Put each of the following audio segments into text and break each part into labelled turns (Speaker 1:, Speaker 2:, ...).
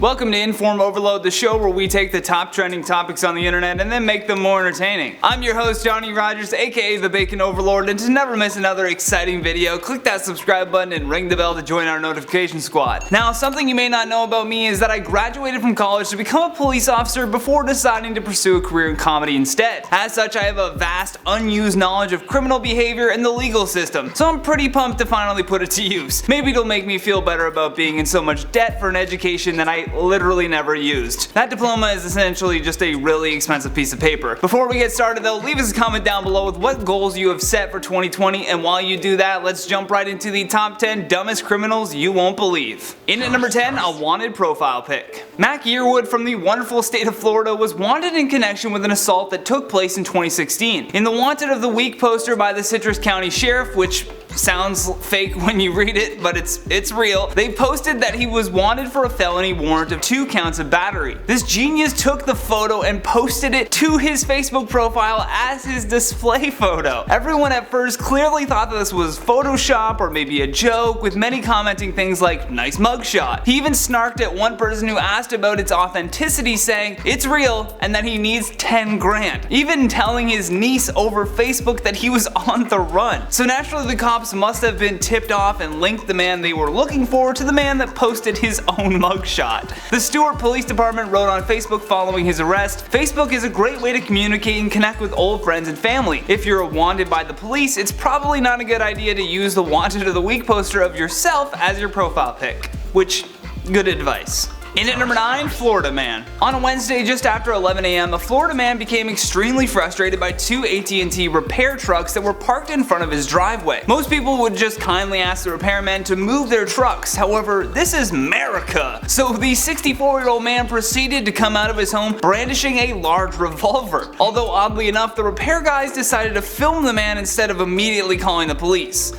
Speaker 1: Welcome to InformOverload, the show where we take the top trending topics on the internet and then make them more entertaining. I'm your host, Johnny Rogers, aka the Bacon Overlord, and to never miss another exciting video, click that subscribe button and ring the bell to join our notification squad. Now, something you may not know about me is that I graduated from college to become a police officer before deciding to pursue a career in comedy instead. As such, I have a vast, unused knowledge of criminal behavior and the legal system, so I'm pretty pumped to finally put it to use. Maybe it'll make me feel better about being in so much debt for an education that I literally never used. That diploma is essentially just a really expensive piece of paper. Before we get started though, leave us a comment down below with what goals you have set for 2020, and while you do that, let's jump right into the top 10 dumbest criminals you won't believe. In at number 10, a wanted profile pic. Mac Yearwood from the wonderful state of Florida was wanted in connection with an assault that took place in 2016. In the Wanted of the Week poster by the Citrus County Sheriff, which sounds fake when you read it, but it's real, they posted that he was wanted for a felony warrant of 2 counts of battery. This genius took the photo and posted it to his Facebook profile as his display photo. Everyone at first clearly thought that this was Photoshop or maybe a joke, with many commenting things like, "Nice mugshot." He even snarked at one person who asked about its authenticity, saying it's real and that he needs 10 grand. Even telling his niece over Facebook that he was on the run. So naturally the cops must have been tipped off and linked the man they were looking for to the man that posted his own mugshot. The Stewart Police Department wrote on Facebook following his arrest, "Facebook is a great way to communicate and connect with old friends and family. If you're wanted by the police, it's probably not a good idea to use the Wanted of the Week poster of yourself as your profile pic." Which, good advice. In at number 9, Florida man. On a Wednesday just after 11 a.m., a Florida man became extremely frustrated by 2 AT&T repair trucks that were parked in front of his driveway. Most people would just kindly ask the repairmen to move their trucks. However, this is America. So the 64-year-old man proceeded to come out of his home brandishing a large revolver. Although oddly enough, the repair guys decided to film the man instead of immediately calling the police.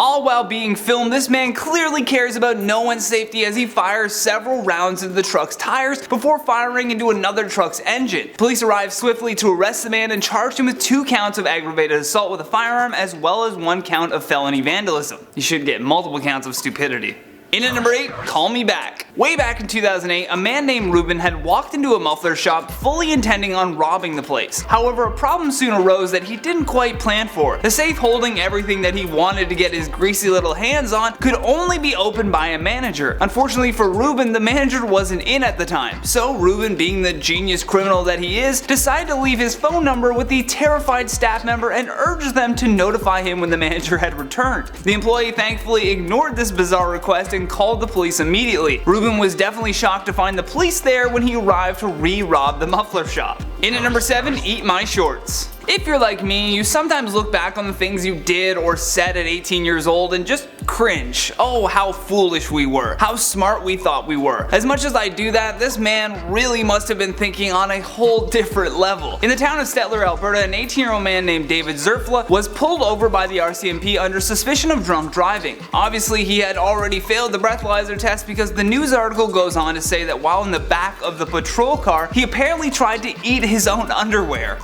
Speaker 1: All while being filmed, this man clearly cares about no one's safety as he fires several rounds into the truck's tires before firing into another truck's engine. Police arrived swiftly to arrest the man and charged him with 2 counts of aggravated assault with a firearm as well as 1 count of felony vandalism. You should get multiple counts of stupidity. In at number 8, call me back. Way back in 2008, a man named Ruben had walked into a muffler shop fully intending on robbing the place. However, a problem soon arose that he didn't quite plan for. The safe holding everything that he wanted to get his greasy little hands on could only be opened by a manager. Unfortunately for Ruben, the manager wasn't in at the time. So Ruben, being the genius criminal that he is, decided to leave his phone number with the terrified staff member and urged them to notify him when the manager had returned. The employee thankfully ignored this bizarre request and called the police immediately. Ruben was definitely shocked to find the police there when he arrived to re-rob the muffler shop. In at number 7, eat my shorts. If you're like me, you sometimes look back on the things you did or said at 18 years old and just cringe. Oh, how foolish we were. How smart we thought we were. As much as I do that, this man really must have been thinking on a whole different level. In the town of Stettler, Alberta, an 18-year-old man named David Zerfla was pulled over by the RCMP under suspicion of drunk driving. Obviously, he had already failed the breathalyzer test because the news article goes on to say that while in the back of the patrol car, he apparently tried to eat his own underwear.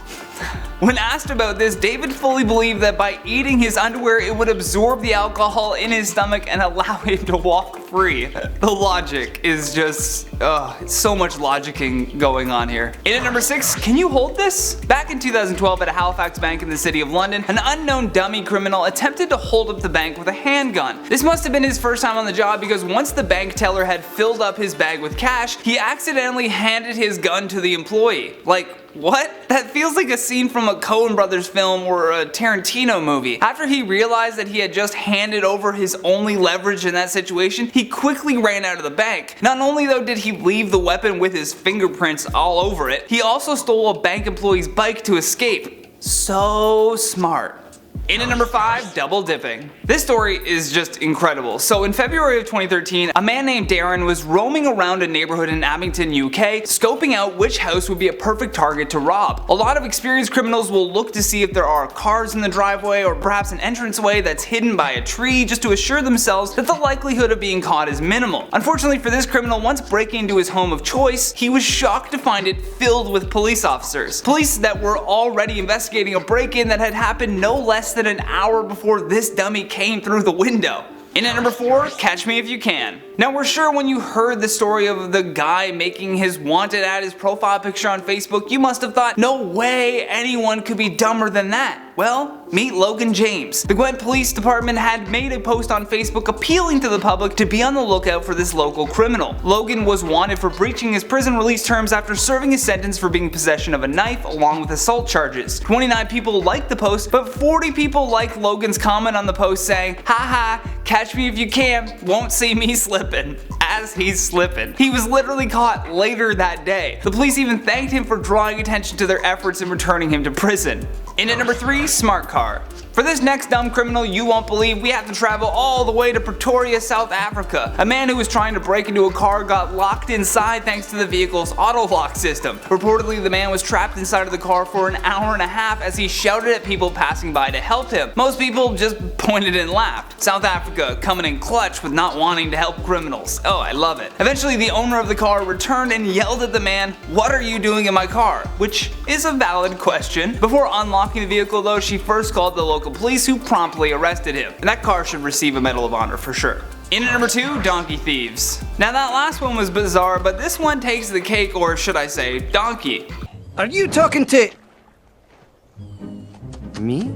Speaker 1: When asked about this, David fully believed that by eating his underwear it would absorb the alcohol in his stomach and allow him to walk free. The logic is just, so much logicking going on here. In at number 6, can you hold this? Back in 2012 at a Halifax bank in the city of London, an unknown dummy criminal attempted to hold up the bank with a handgun. This must have been his first time on the job because once the bank teller had filled up his bag with cash, he accidentally handed his gun to the employee. Like, what? That feels like a scene from a Coen Brothers film or a Tarantino movie. After he realized that he had just handed over his only leverage in that situation, he quickly ran out of the bank. Not only though did he leave the weapon with his fingerprints all over it, he also stole a bank employee's bike to escape. So smart. In at number 5, double dipping. This story is just incredible. So in February of 2013, a man named Darren was roaming around a neighborhood in Abington, UK, scoping out which house would be a perfect target to rob. A lot of experienced criminals will look to see if there are cars in the driveway or perhaps an entranceway that's hidden by a tree just to assure themselves that the likelihood of being caught is minimal. Unfortunately for this criminal, once breaking into his home of choice, he was shocked to find it filled with police officers. Police that were already investigating a break-in that had happened no less than an hour before this dummy came through the window. In at number 4, catch me if you can. Now we're sure when you heard the story of the guy making his wanted ad his profile picture on Facebook, you must have thought, no way anyone could be dumber than that. Well, meet Logan James. The Gwent Police Department had made a post on Facebook appealing to the public to be on the lookout for this local criminal. Logan was wanted for breaching his prison release terms after serving his sentence for being in possession of a knife along with assault charges. 29 people liked the post, but 40 people liked Logan's comment on the post saying, haha, catch me if you can, won't see me slipping. As he's slipping. He was literally caught later that day. The police even thanked him for drawing attention to their efforts in returning him to prison. In at number 3, smart car. For this next dumb criminal you won't believe, we have to travel all the way to Pretoria, South Africa. A man who was trying to break into a car got locked inside thanks to the vehicle's auto lock system. Reportedly, the man was trapped inside of the car for an hour and a half as he shouted at people passing by to help him. Most people just pointed and laughed. South Africa coming in clutch with not wanting to help criminals. Oh, I love it. Eventually, the owner of the car returned and yelled at the man, "What are you doing in my car?" Which is a valid question. Before unlocking the vehicle though, she first called the local police who promptly arrested him. And that car should receive a Medal of Honor for sure. In at number 2, donkey thieves. Now that last one was bizarre, but this one takes the cake, or should I say, donkey.
Speaker 2: Are you talking to me?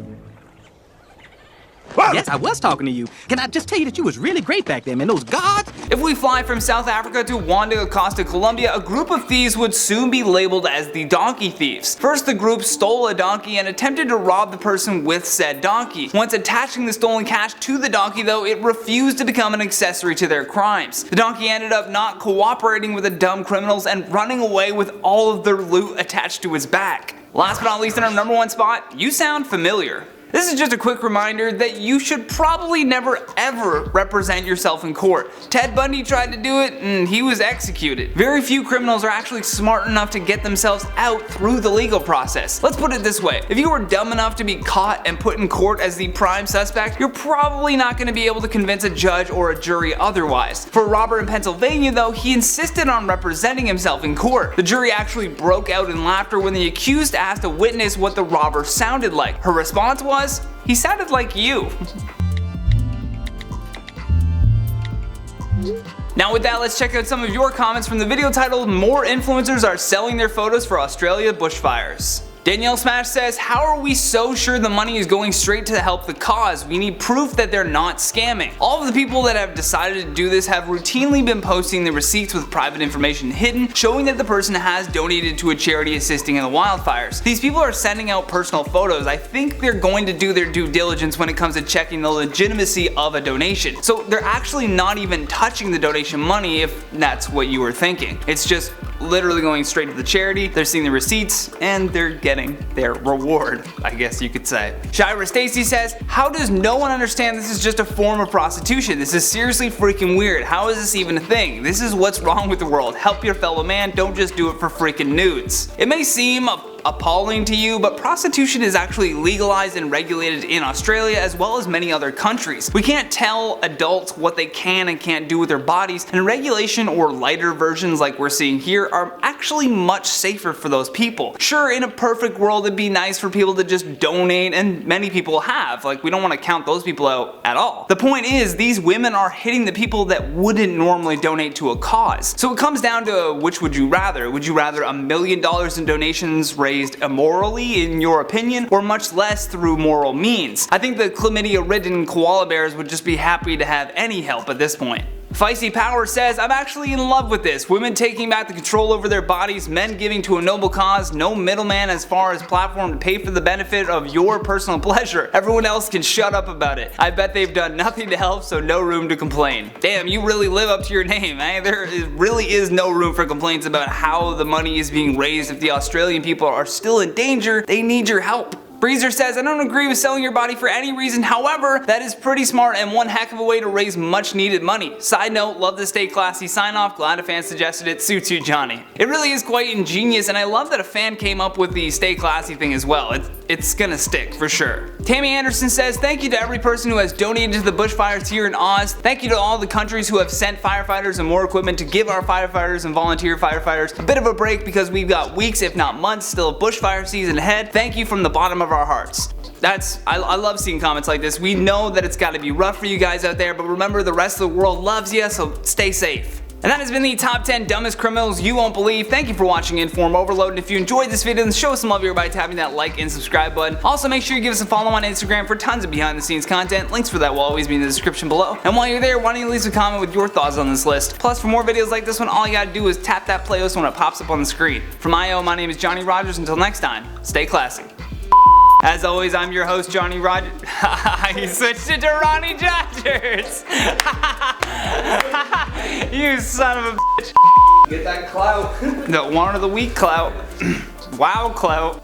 Speaker 3: Yes, I was talking to you. Can I just tell you that you was really great back there, man? Those guards?
Speaker 1: If we fly from South Africa to Juan de Acosta, Colombia, a group of thieves would soon be labeled as the donkey thieves. First, the group stole a donkey and attempted to rob the person with said donkey. Once attaching the stolen cash to the donkey though, it refused to become an accessory to their crimes. The donkey ended up not cooperating with the dumb criminals and running away with all of their loot attached to his back. Last but not least, in our number 1 spot, you sound familiar. This is just a quick reminder that you should probably never ever represent yourself in court. Ted Bundy tried to do it and he was executed. Very few criminals are actually smart enough to get themselves out through the legal process. Let's put it this way, if you were dumb enough to be caught and put in court as the prime suspect, you're probably not going to be able to convince a judge or a jury otherwise. For Robert in Pennsylvania though, he insisted on representing himself in court. The jury actually broke out in laughter when the accused asked a witness what the robber sounded like. Her response was, he sounded like you. Now with that, let's check out some of your comments from the video titled "More Influencers Are Selling Their Photos for Australia Bushfires." Danielle Smash says, how are we so sure the money is going straight to help the cause? We need proof that they're not scamming. All of the people that have decided to do this have routinely been posting the receipts with private information hidden, showing that the person has donated to a charity assisting in the wildfires. These people are sending out personal photos. I think they're going to do their due diligence when it comes to checking the legitimacy of a donation. So they're actually not even touching the donation money if that's what you were thinking. It's just literally going straight to the charity, they're seeing the receipts, and they're getting their reward, I guess you could say. Shira Stacy says, how does no one understand this is just a form of prostitution? This is seriously freaking weird. How is this even a thing? This is what's wrong with the world. Help your fellow man, don't just do it for freaking nudes. It may seem appalling to you, but prostitution is actually legalized and regulated in Australia as well as many other countries. We can't tell adults what they can and can't do with their bodies, and regulation or lighter versions like we're seeing here are actually much safer for those people. Sure, in a perfect world it'd be nice for people to just donate, and many people have. Like, we don't want to count those people out at all. The point is, these women are hitting the people that wouldn't normally donate to a cause. So it comes down to which would you rather? Would you rather $1 million in donations raised immorally in your opinion, or much less through moral means? I think the chlamydia-ridden koala bears would just be happy to have any help at this point. Feisty Power says, I'm actually in love with this. Women taking back the control over their bodies, men giving to a noble cause, no middleman as far as platform to pay for the benefit of your personal pleasure. Everyone else can shut up about it. I bet they've done nothing to help, so no room to complain. Damn, you really live up to your name, eh? There really is no room for complaints about how the money is being raised. If the Australian people are still in danger, they need your help. Breezer says, I don't agree with selling your body for any reason, however, that is pretty smart and one heck of a way to raise much needed money. Side note, love the stay classy sign off, glad a fan suggested it, suits you Johnny. It really is quite ingenious and I love that a fan came up with the stay classy thing as well. It's gonna stick for sure. Tammy Anderson says, thank you to every person who has donated to the bushfires here in Oz. Thank you to all the countries who have sent firefighters and more equipment to give our firefighters and volunteer firefighters a bit of a break because we've got weeks if not months still of bushfire season ahead. Thank you from the bottom of our hearts. I love seeing comments like this. We know that it's gotta be rough for you guys out there, but remember the rest of the world loves you, so stay safe. And that has been the top 10 dumbest criminals you won't believe. Thank you for watching InformOverload, and if you enjoyed this video, then show us some love here by tapping that like and subscribe button. Also, make sure you give us a follow on Instagram for tons of behind the scenes content. Links for that will always be in the description below. And while you're there, why don't you leave a comment with your thoughts on this list. Plus, for more videos like this one, all you gotta do is tap that playlist when it pops up on the screen. From IO, my name is Johnny Rogers. Until next time, stay classy. As always, I'm your host, Johnny Rogers. You switched it to Ronnie Rogers. You son of a bitch.
Speaker 2: Get that clout.
Speaker 1: The one of the week clout. Wow clout.